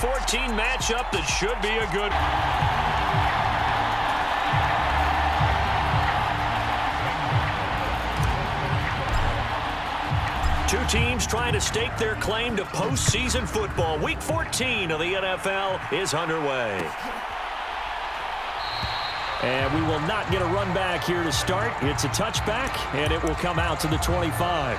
14 matchup that should be a good Two teams trying to stake their claim to postseason football. Week 14 of the NFL is underway. And we will not get a run back here to start. It's a touchback, and it will come out to the 25.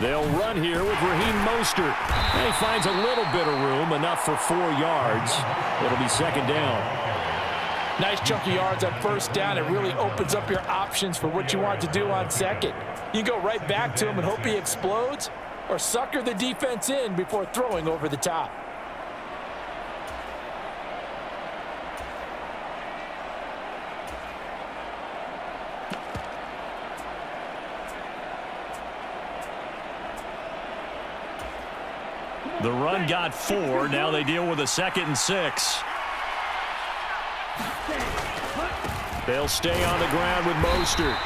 They'll run here with Raheem Mostert. And he finds a little bit of room, enough for 4 yards. It'll be second down. Nice chunky yards on first down. It really opens up your options for what you want to do on second. You go right back to him and hope he explodes, or sucker the defense in before throwing over the top. The run got 4. Now they deal with a 2nd and 6. They'll stay on the ground with Mostert.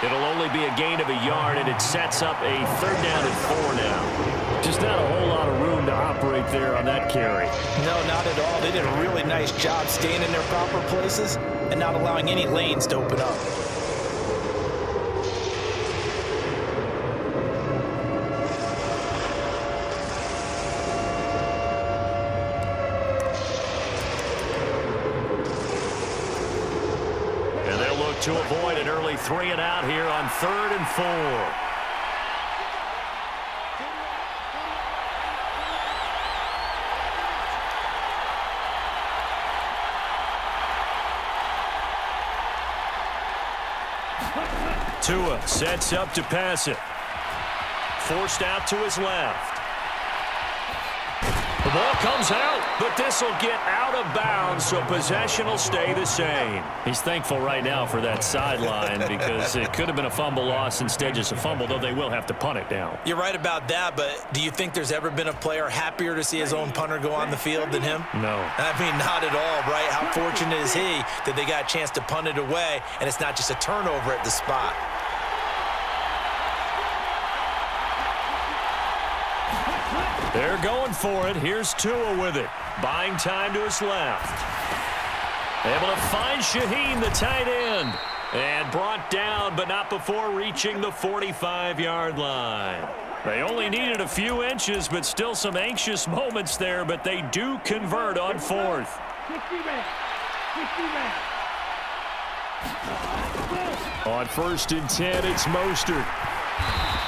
It'll only be a gain of a yard, and it sets up a 3rd down and 4 now. Just not a whole lot of room to operate there on that carry. No, not at all. They did a really nice job staying in their proper places and not allowing any lanes to open up. To avoid an early 3 and out here on 3rd and 4. Tua sets up to pass it. Forced out to his left. The ball comes out, but this will get out of bounds, so possession will stay the same. He's thankful right now for that sideline because it could have been a fumble loss, instead just a fumble, though they will have to punt it down. You're right about that, but do you think there's ever been a player happier to see his own punter go on the field than him? No. I mean, not at all, right? How fortunate is he that they got a chance to punt it away, and it's not just a turnover at the spot. They're going for it. Here's Tua with it. Buying time to his left. Able to find Shaheen, the tight end. And brought down, but not before reaching the 45-yard line. They only needed a few inches, but still some anxious moments there, but they do convert on 4th. On 1st and 10, it's Mostert.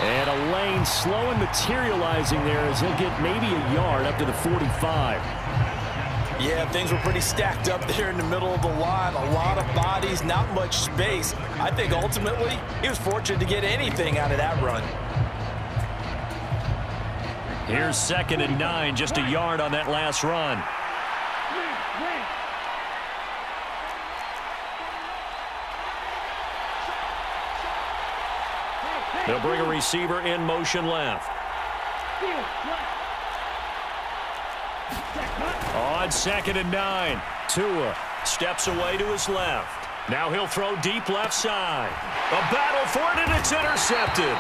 And a lane slow and materializing there as he'll get maybe a yard up to the 45. Yeah, things were pretty stacked up there in the middle of the line. A lot of bodies, not much space. I think ultimately he was fortunate to get anything out of that run. Here's 2nd and 9, just a yard on that last run. They'll bring a receiver in motion left. On 2nd and 9, Tua steps away to his left. Now he'll throw deep left side. A battle for it, and it's intercepted.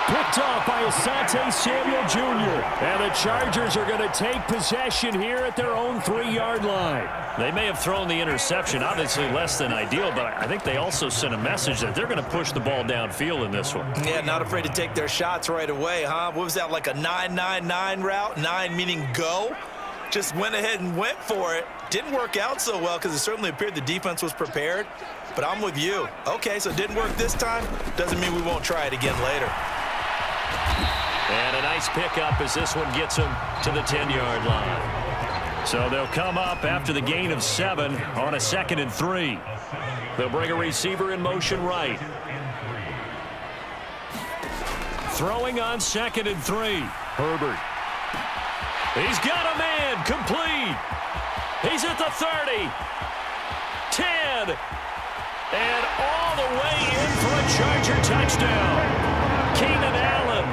Picked off by Asante Samuel Jr. And the Chargers are going to take possession here at their own 3-yard line. They may have thrown the interception, obviously less than ideal, but I think they also sent a message that they're going to push the ball downfield in this one. Yeah, not afraid to take their shots right away, huh? What was that, like a 9-9-9 route? 9 meaning go? Just went ahead and went for it. Didn't work out so well because it certainly appeared the defense was prepared. But I'm with you. Okay, so it didn't work this time. Doesn't mean we won't try it again later. And a nice pickup as this one gets him to the 10-yard line. So they'll come up after the gain of 7 on a 2nd and 3. They'll bring a receiver in motion right. Throwing on 2nd and 3. Herbert. He's got a man. Complete. He's at the 30. 10. And all the way in for a Charger touchdown. Keenan Allen,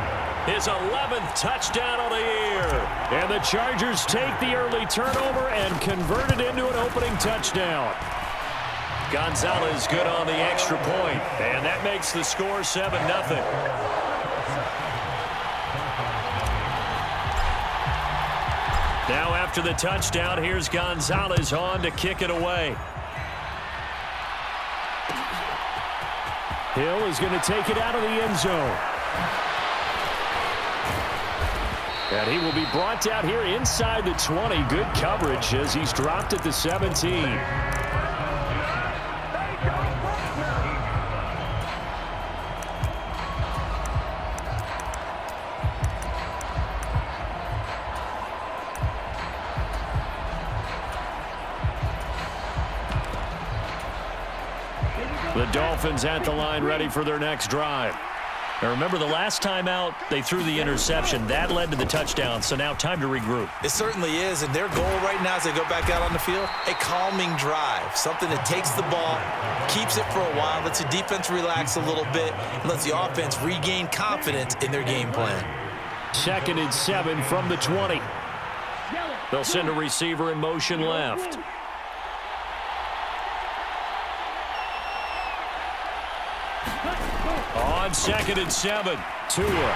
his 11th touchdown of the year. And the Chargers take the early turnover and convert it into an opening touchdown. Gonzalez good on the extra point, and that makes the score 7-0. Now after the touchdown, here's Gonzalez on to kick it away. Hill is going to take it out of the end zone. And he will be brought out here inside the 20. Good coverage as he's dropped at the 17. The Dolphins at the line ready for their next drive. Now remember, the last time out, they threw the interception. That led to the touchdown, so now time to regroup. It certainly is, and their goal right now as they go back out on the field, a calming drive, something that takes the ball, keeps it for a while, lets the defense relax a little bit, and lets the offense regain confidence in their game plan. 2nd and 7 from the 20. They'll send a receiver in motion left. On 2nd and 7, Tua.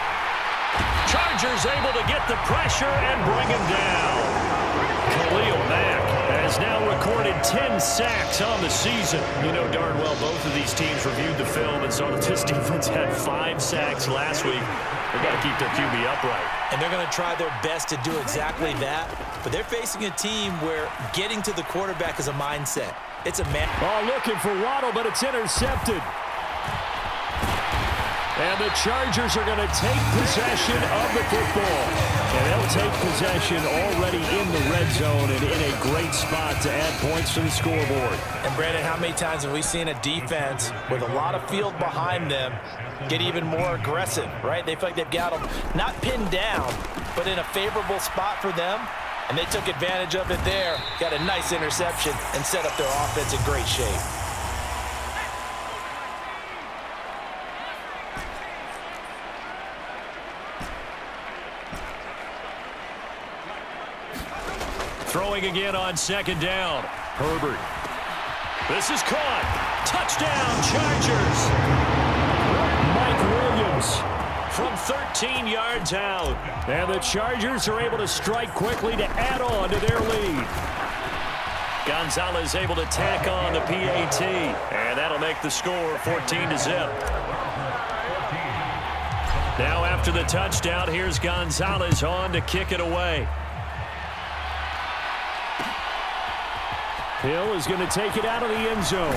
Chargers able to get the pressure and bring him down. Khalil Mack has now recorded 10 sacks on the season. You know darn well both of these teams reviewed the film and saw that this defense had 5 sacks last week. They've got to keep their QB upright. And they're going to try their best to do exactly that. But they're facing a team where getting to the quarterback is a mindset. It's a man. Oh, looking for Waddle, but it's intercepted. And the Chargers are going to take possession of the football. And they'll take possession already in the red zone and in a great spot to add points to the scoreboard. And, Brandon, how many times have we seen a defense with a lot of field behind them get even more aggressive, right? They feel like they've got them not pinned down, but in a favorable spot for them. And they took advantage of it there. Got a nice interception and set up their offense in great shape. Throwing again on 2nd down. Herbert. This is caught. Touchdown, Chargers. Mike Williams from 13 yards out. And the Chargers are able to strike quickly to add on to their lead. Gonzalez able to tack on the PAT. And that'll make the score 14-0. Now after the touchdown, here's Gonzalez on to kick it away. Hill is going to take it out of the end zone.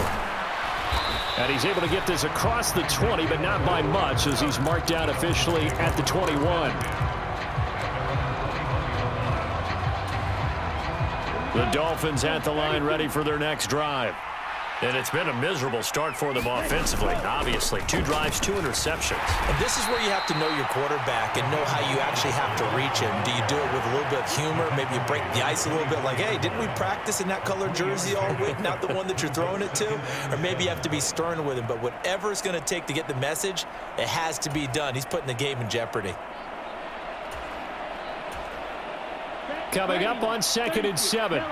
And he's able to get this across the 20, but not by much as he's marked down officially at the 21. The Dolphins at the line ready for their next drive. And it's been a miserable start for them offensively, obviously. 2 drives, 2 interceptions. And this is where you have to know your quarterback and know how you actually have to reach him. Do you do it with a little bit of humor? Maybe you break the ice a little bit like, hey, didn't we practice in that color jersey all week, not the one that you're throwing it to? Or maybe you have to be stern with him. But whatever it's going to take to get the message, it has to be done. He's putting the game in jeopardy. Coming up on 2nd and 7.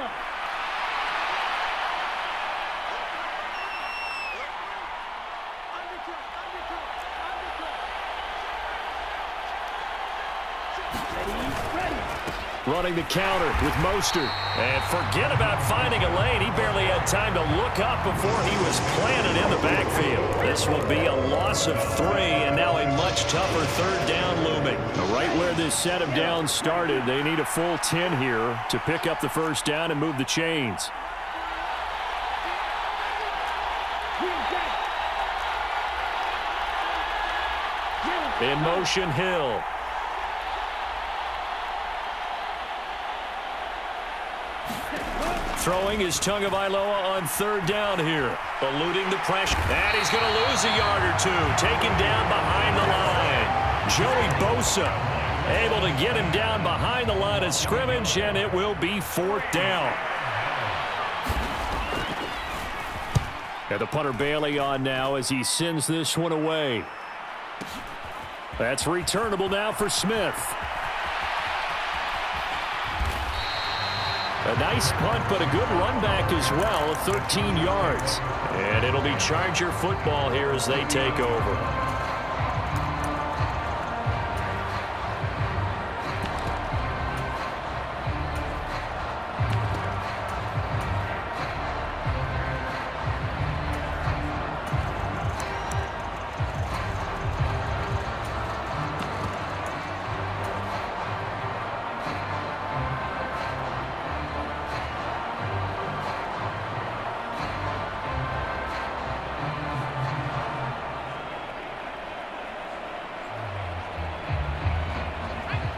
Running the counter with Mostert. And forget about finding a lane. He barely had time to look up before he was planted in the backfield. This will be a loss of 3, and now a much tougher 3rd down looming. Right where this set of downs started, they need a full 10 here to pick up the 1st down and move the chains. In motion, Hill. Throwing is Tagovailoa on third down here. Eluding the pressure. And he's going to lose a yard or two. Taken down behind the line. Joey Bosa able to get him down behind the line of scrimmage, and it will be fourth down. And the punter Bailey on now as he sends this one away. That's returnable now for Smith. A nice punt, but a good run back as well of 13 yards. And it'll be Charger football here as they take over.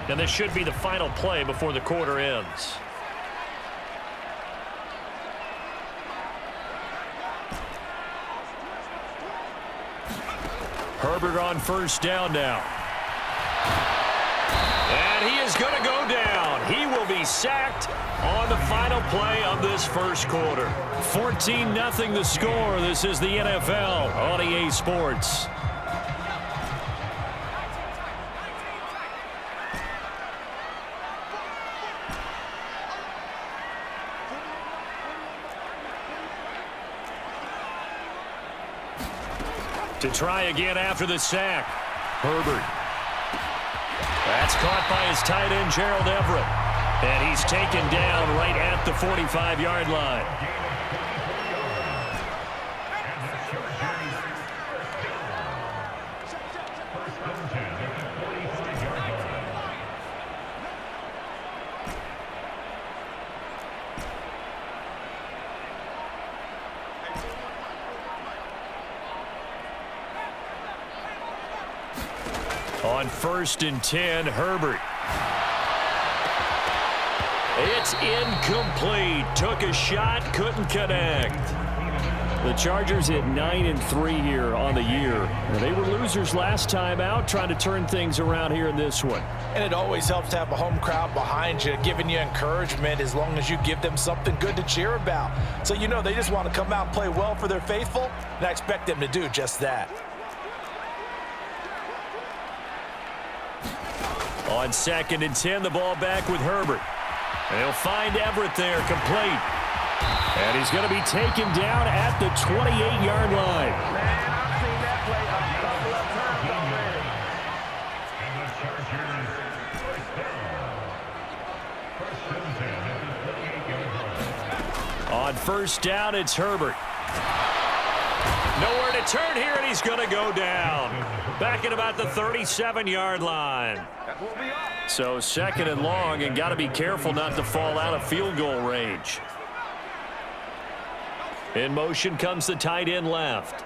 And this should be the final play before the quarter ends. Herbert on first down now. And he is going to go down. He will be sacked on the final play of this first quarter. 14-0 the score. This is the NFL on EA Sports. To try again after the sack. Herbert. That's caught by his tight end, Gerald Everett. And he's taken down right at the 45-yard line. On 1st and 10, Herbert. It's incomplete. Took a shot, couldn't connect. The Chargers at 9-3 here on the year. They were losers last time out, trying to turn things around here in this one. And it always helps to have a home crowd behind you, giving you encouragement as long as you give them something good to cheer about. So you know they just want to come out and play well for their faithful, and I expect them to do just that. On 2nd and 10, the ball back with Herbert. And he'll find Everett there, complete. And he's going to be taken down at the 28-yard line. On 1st down, it's Herbert. Nowhere to turn here, and he's going to go down. Back at about the 37-yard line. So 2nd and long, and got to be careful not to fall out of field goal range. In motion comes the tight end left.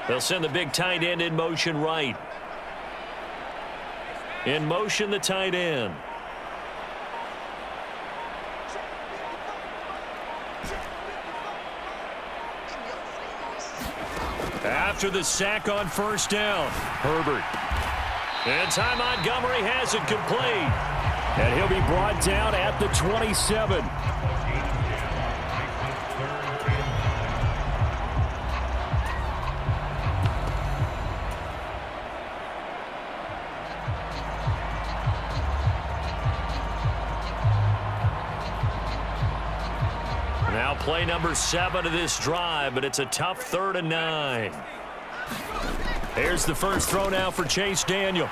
They'll send the big tight end in motion right. In motion, the tight end. After the sack on 1st down, Herbert. And Ty Montgomery has it complete. And he'll be brought down at the 27. Now play number 7 of this drive, but it's a tough 3rd and 9. Here's the first throw now for Chase Daniel. A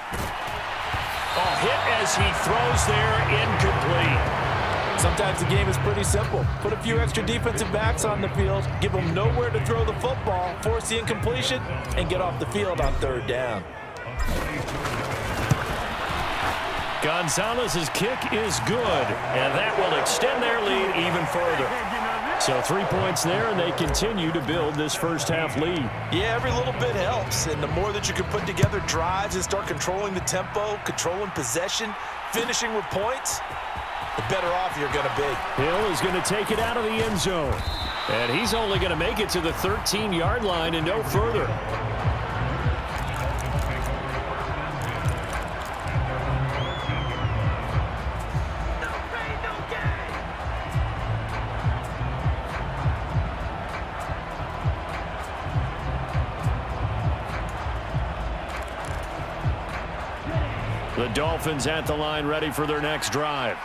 hit as he throws there, incomplete. Sometimes the game is pretty simple. Put a few extra defensive backs on the field, give them nowhere to throw the football, force the incompletion, and get off the field on 3rd down. Gonzalez's kick is good, and that will extend their lead even further. So 3 points there, and they continue to build this first half lead. Yeah, every little bit helps, and the more that you can put together drives and start controlling the tempo, controlling possession, finishing with points, the better off you're going to be. Hill is going to take it out of the end zone. And he's only going to make it to the 13-yard line and no further. The Dolphins at the line ready for their next drive.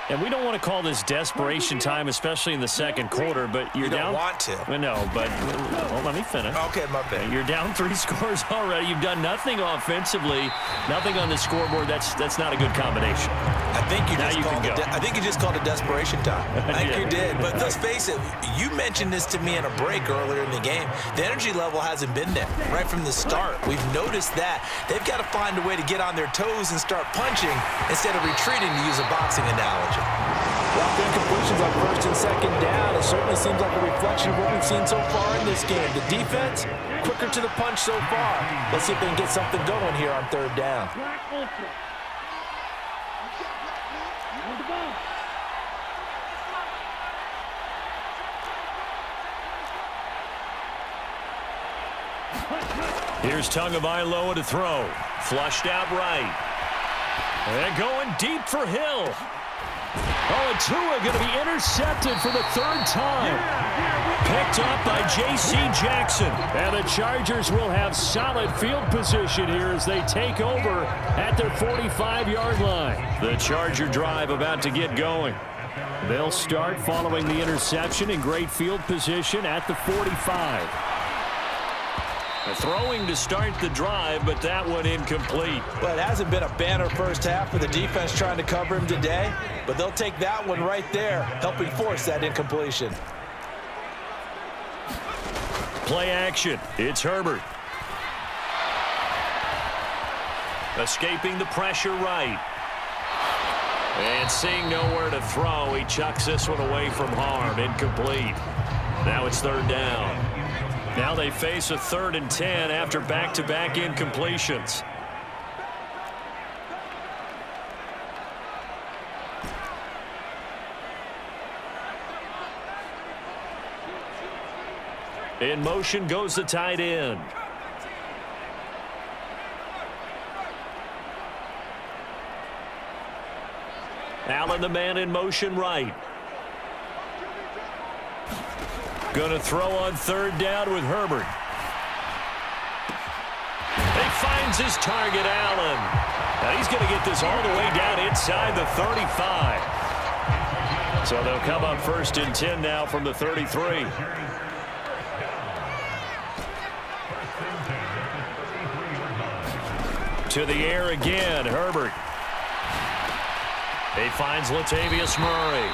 And we don't want to call this desperation time, especially in the second quarter, but you're down. You don't want to. No, but well, let me finish. Okay, my bad. You're down 3 scores already. You've done nothing offensively, nothing on the scoreboard. That's not a good combination. I think you just called it desperation time. I think you did. But let's face it, you mentioned this to me in a break earlier in the game. The energy level hasn't been there right from the start. We've noticed that. They've got to find a way to get on their toes and start punching instead of retreating, to use a boxing analogy. Well, the incompletions on first and second down, it certainly seems like a reflection of what we've seen so far in this game. The defense, quicker to the punch so far. Let's see if they can get something going here on third down. Here's Tagovailoa to throw. Flushed out right. And going deep for Hill. Oh, and Tua going to be intercepted for the 3rd time. Picked up by J.C. Jackson. And the Chargers will have solid field position here as they take over at their 45-yard line. The Charger drive about to get going. They'll start following the interception in great field position at the 45. Throwing to start the drive, but that one incomplete. Well, it hasn't been a banner first half for the defense trying to cover him today, but they'll take that one right there, helping force that incompletion. Play action. It's Herbert. Escaping the pressure right. And seeing nowhere to throw, he chucks this one away from harm. Incomplete. Now it's 3rd down. Now they face a 3rd and 10 after back-to-back incompletions. In motion goes the tight end. Allen, the man in motion right. Going to throw on 3rd down with Herbert. He finds his target, Allen. Now he's going to get this all the way down inside the 35. So they'll come up 1st and 10 now from the 33. To the air again, Herbert. He finds Latavius Murray.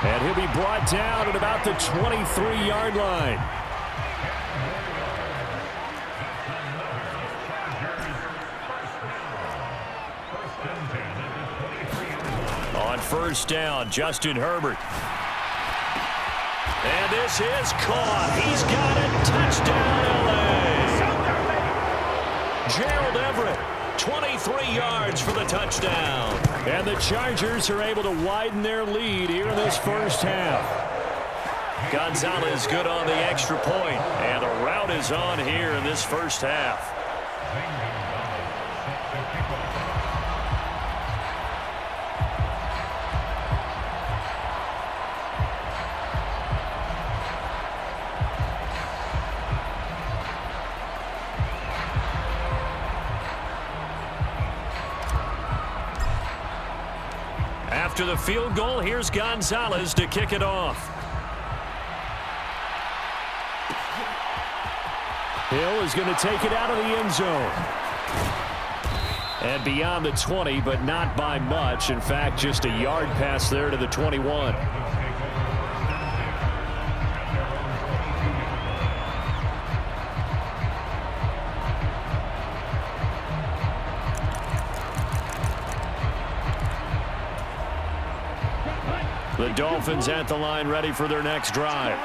And he'll be brought down at about the 23-yard line. On 1st down, Justin Herbert. And this is caught. He's got it. Touchdown, L.A. Gerald Everett. 23 yards for the touchdown. And the Chargers are able to widen their lead here in this first half. Gonzalez good on the extra point. And the route is on here in this first half. After the field goal, here's Gonzalez to kick it off. Hill is going to take it out of the end zone. And beyond the 20, but not by much. In fact, just a yard pass there to the 21. The Dolphins at the line ready for their next drive.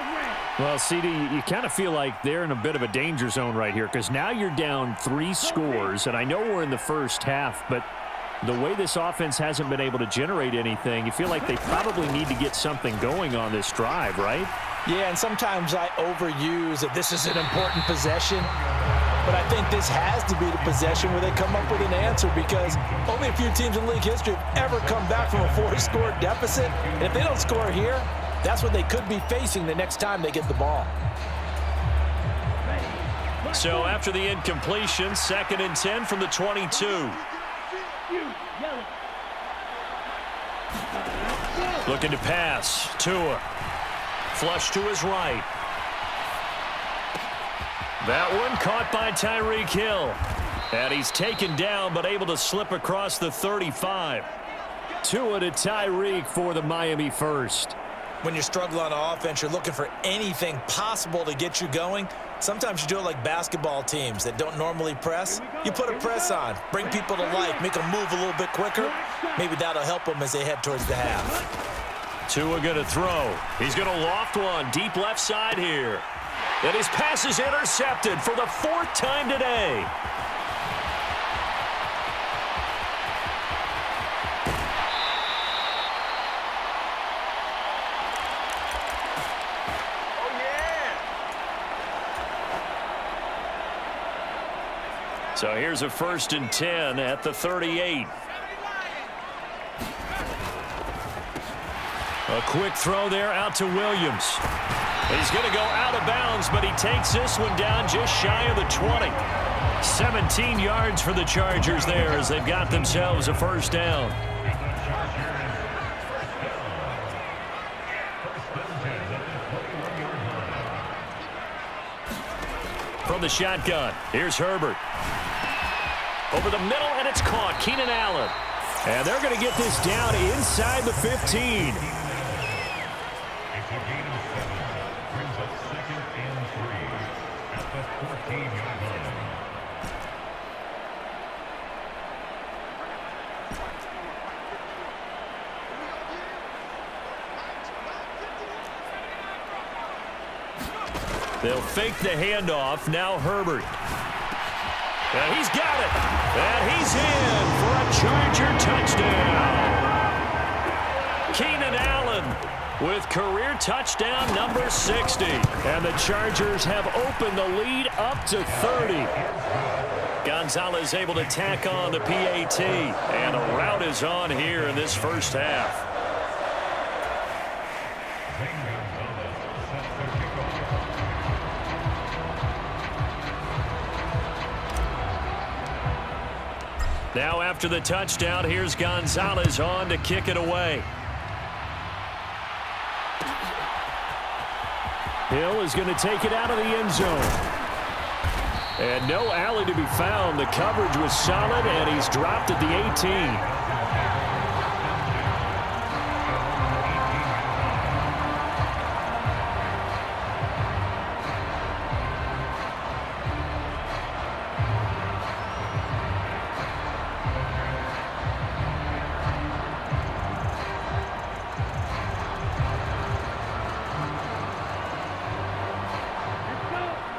Well, CD, you kind of feel like they're in a bit of a danger zone right here because now you're down 3 scores, and I know we're in the first half, but The way this offense hasn't been able to generate anything, you feel like they probably need to get something going on this drive, right? Yeah, and sometimes I overuse that this is an important possession. But I think this has to be the possession where they come up with an answer, because only a few teams in league history have ever come back from a 4-score deficit. And if they don't score here, that's what they could be facing the next time they get the ball. So after the incompletion, 2nd and 10 from the 22. Looking to pass. Tua. Flush to his right. That one caught by Tyreek Hill. And he's taken down but able to slip across the 35. Tua to Tyreek for the Miami first. When you struggle on offense, you're looking for anything possible to get you going. Sometimes you do it like basketball teams that don't normally press. You put a press on, bring people to life, make them move a little bit quicker. Maybe that'll help them as they head towards the half. Tua going to throw. He's going to loft one deep left side here. And his pass is intercepted for the 4th time today. So here's a 1st and 10 at the 38. A quick throw there out to Williams. He's going to go out of bounds, but he takes this one down just shy of the 20. 17 yards for the Chargers there as they've got themselves a 1st down. From the shotgun, here's Herbert. Over the middle, and it's caught. Keenan Allen. And they're going to get this down inside the 15. They'll fake the handoff. Now Herbert. And he's got it. And he's in for a Charger touchdown. Keenan Allen with career touchdown number 60. And the Chargers have opened the lead up to 30. Gonzalez able to tack on the PAT. And a rout is on here in this 1st half. Now after the touchdown, here's Gonzalez on to kick it away. Hill is going to take it out of the end zone. And no alley to be found. The coverage was solid, and he's dropped at the 18.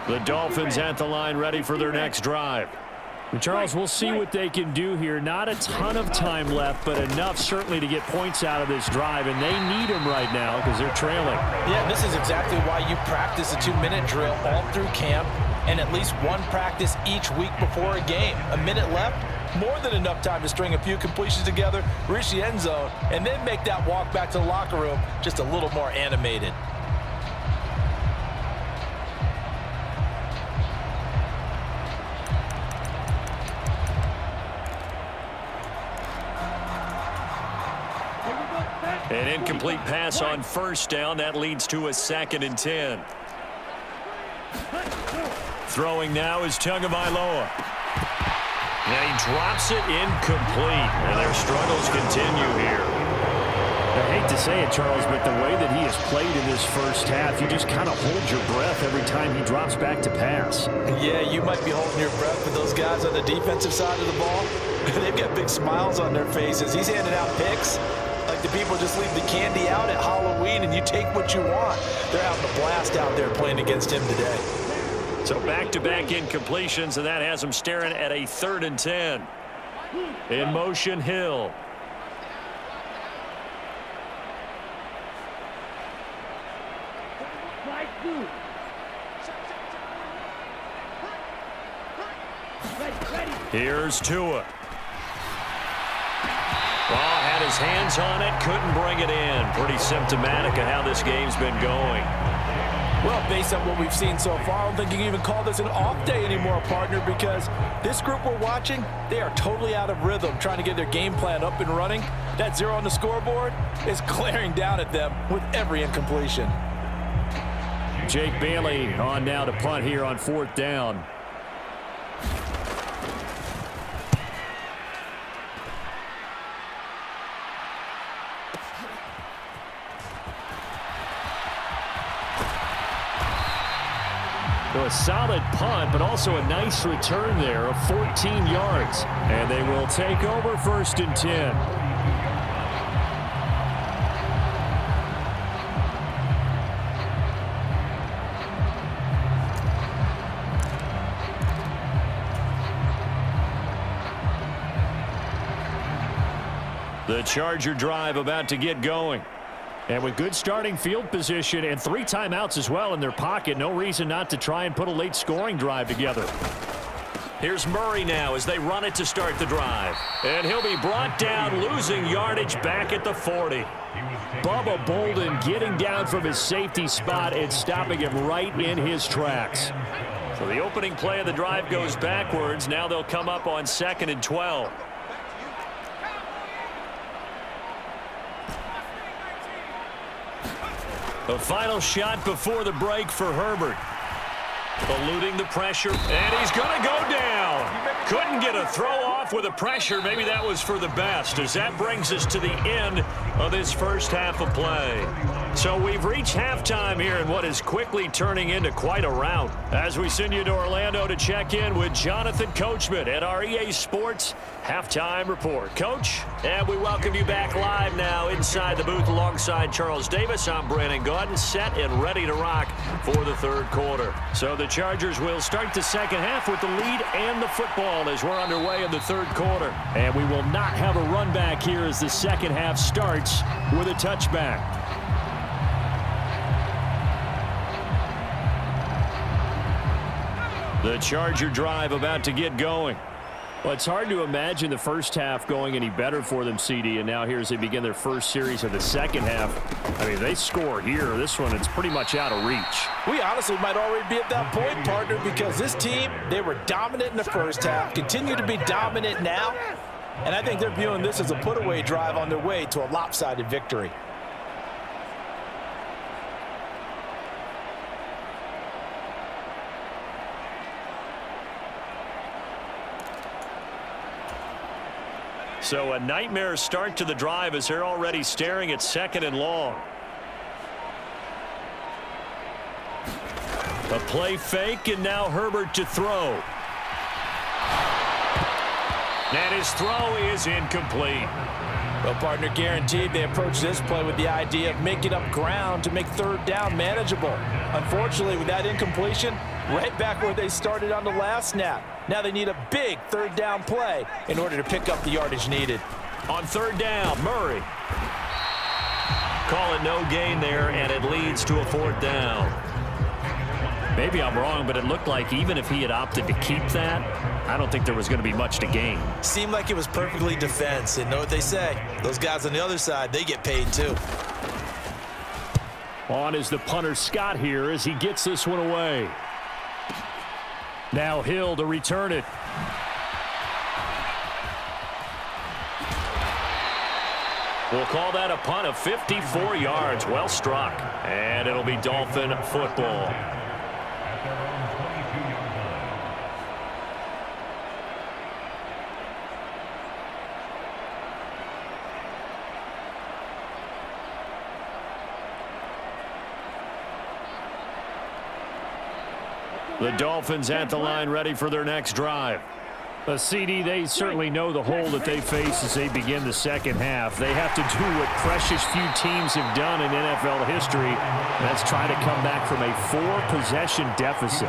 The Dolphins at the line ready for their next drive. And Charles, we'll see what they can do here. Not a ton of time left, but enough certainly to get points out of this drive, and they need them right now because they're trailing. Yeah, this is exactly why you practice a 2-minute drill all through camp and at least one practice each week before a game. A minute left, more than enough time to string a few completions together, reach the end zone, and then make that walk back to the locker room just a little more animated. An incomplete pass on 1st down. That leads to a 2nd and 10. Throwing now is Tagovailoa. And he drops it incomplete. And their struggles continue here. I hate to say it, Charles, but the way that he has played in this 1st half, you just kind of hold your breath every time he drops back to pass. Yeah, you might be holding your breath, but those guys on the defensive side of the ball, they've got big smiles on their faces. He's handing out picks. Like the people just leave the candy out at Halloween and you take what you want. They're having a blast out there playing against him today. So back-to-back incompletions, and that has them staring at a 3rd and 10. In motion, Hill. Here's Tua. Well, had his hands on it, couldn't bring it in. Pretty symptomatic of how this game's been going. Well, based on what we've seen so far, I don't think you can even call this an off day anymore, partner, because this group we're watching, they are totally out of rhythm, trying to get their game plan up and running. That 0 on the scoreboard is glaring down at them with every incompletion. Jake Bailey on now to punt here on 4th down. So a solid punt, but also a nice return there of 14 yards. And they will take over 1st and 10. The Charger drive about to get going. And with good starting field position and 3 timeouts as well in their pocket, no reason not to try and put a late scoring drive together. Here's Murray now as they run it to start the drive. And he'll be brought down, losing yardage back at the 40. Bubba Bolden getting down from his safety spot and stopping him right in his tracks. So the opening play of the drive goes backwards. Now they'll come up on 2nd and 12. The final shot before the break for Herbert. Eluding the pressure, and he's going to go down. Couldn't get a throw off with the pressure. Maybe that was for the best, as that brings us to the end of this first half of play. So we've reached halftime here in what is quickly turning into quite a rout. As we send you to Orlando to check in with Jonathan Coachman at our EA Sports Halftime Report. Coach, and we welcome you back live now inside the booth alongside Charles Davis. I'm Brandon Gaudin, set and ready to rock for the 3rd quarter. So the Chargers will start the second half with the lead and the football as we're underway in the 3rd quarter. And we will not have a run back here as the second half starts with a touchback. The Charger drive about to get going. Well, it's hard to imagine the first half going any better for them, CD, and now here as they begin their first series of the second half. I mean, they score here. This one, it's pretty much out of reach. We honestly might already be at that point, partner, because this team, they were dominant in the first half, continue to be dominant now, and I think they're viewing this as a put-away drive on their way to a lopsided victory. So a nightmare start to the drive as they're already staring at 2nd and long. A play fake, and now Herbert to throw. And his throw is incomplete. Well, partner, guaranteed they approach this play with the idea of making up ground to make 3rd down manageable. Unfortunately, with that incompletion, right back where they started on the last snap. Now they need a big 3rd down play in order to pick up the yardage needed. On 3rd down, Murray. Call it no gain there, and it leads to a 4th down. Maybe I'm wrong, but it looked like even if he had opted to keep that, I don't think there was going to be much to gain. Seemed like it was perfectly defense. And know what they say? Those guys on the other side, they get paid too. On is the punter Scott here as he gets this one away. Now Hill to return it. We'll call that a punt of 54 yards. Well struck. And it'll be Dolphin football. The Dolphins at the line ready for their next drive. The CD, they certainly know the hole that they face as they begin the second half. They have to do what precious few teams have done in NFL history. That's try to come back from a 4-possession deficit.